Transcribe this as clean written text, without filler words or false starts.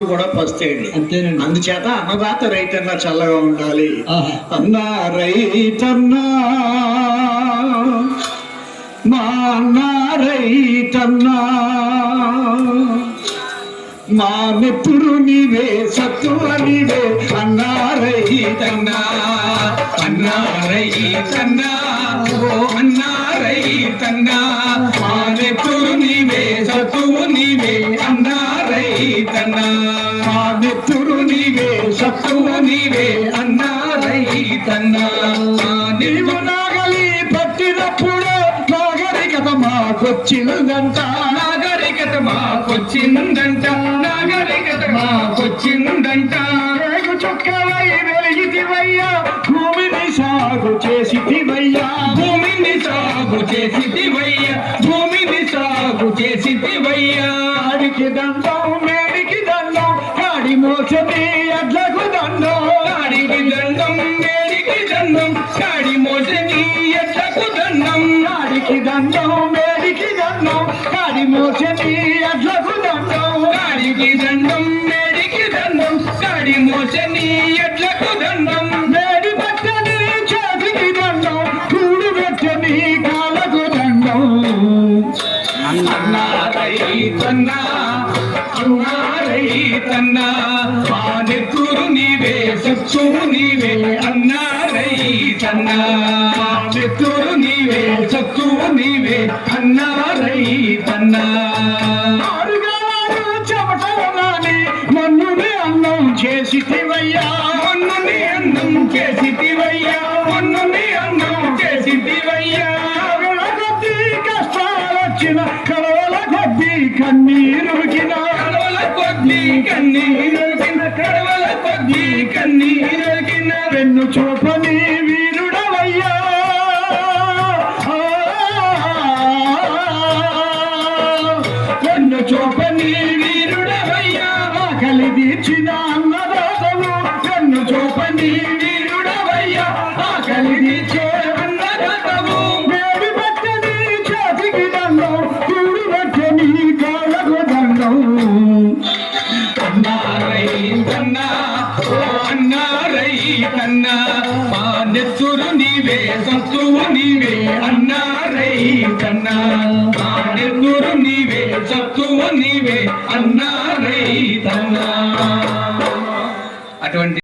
కూడా పస్తేడు. అంతేనండి. అందుచేత అన్నదాత రైతన్న చల్లగా ఉండాలి. అన్నా రైతన్నా మా అన్న రైతన్నా మా నెప్పుడు నీవే సత్తువ నీవే అన్నా రైతన్నా అన్నా రైతన్నా ఓ అన్నా రైతన్నా మా నెప్పుడు నీవే సత్తువ నీవే అన్నా రైతన్నా మా నెప్పుడు నీవే సత్తువ నీవే అన్నా రైతన్నా నీవు నాగలి పట్టినప్పుడు నాగరికత మాకొచ్చిందంట నాగరికత మాకొచ్చిందంట నాగరికత మాకొచ్చిందంట రేగు చొక్కవై వెలిగితివయ్యా భూమిని సాగు చేసితివయ్యా భూమిని సాగు చేసితివయ్యా భూమిని సాగు చేసితివయ్యా ఆడికి దండం మేడికి దండం కాడి మోసని అడ్లకు దండం ఆడికి దండం మేడికి దండం కాడి మోసని ఎడ్లకు దండం ఆడికి దండం మేడికి దండం కాడి మోసని అడ్లకు దండం ఆడికి దండం మేడికి దండం కాడి మోసని ఎడ్లకు దండం మేడి పట్టని చేతికి దండం కూడు పెట్టని కాళ్ళకు దండం అన్నా రైతన్నా అన్నా రైతన్నా మా నెత్తురు నీవే సత్తువు నీవే అన్నా రైతన్నా మా నెత్తురు నీవే సత్తువు నీవే అన్నా రైతన్నా చెమటని మన్నుని అన్నం చేసితివయ్యా మన్నుని అన్నం చేసితివయ్యా మన్నుని అన్నం చేసితివయ్యా కొద్ది కష్టాలొచ్చిన కలవల కొద్ది కన్నీరుకిన కలవల కొద్ది కన్నీరుకిన కలవల కొద్ది కన్నీరుకిన వెన్ను చూపని వీరుడవయ్యా వెన్ను చూపని వీరుడవయ్యా ఆకలి తీర్చిన అన్నదాతవు వెన్ను చూపని వీరుడవయ్యా ఆకలి తీర్చే అన్నదాతవు వేడి పట్టని చేతికి దండం కూడు పట్టని కాళ్ళకు దండం అన్నా రైతన్నా ఓ అన్నా రైతన్నా మా నెత్తురు నీవే సత్తువు నీవే అన్నా రైతన్నా మా నెత్తురు నీవే సత్తువు నీవే అన్నా రైతన్నా అటువంటి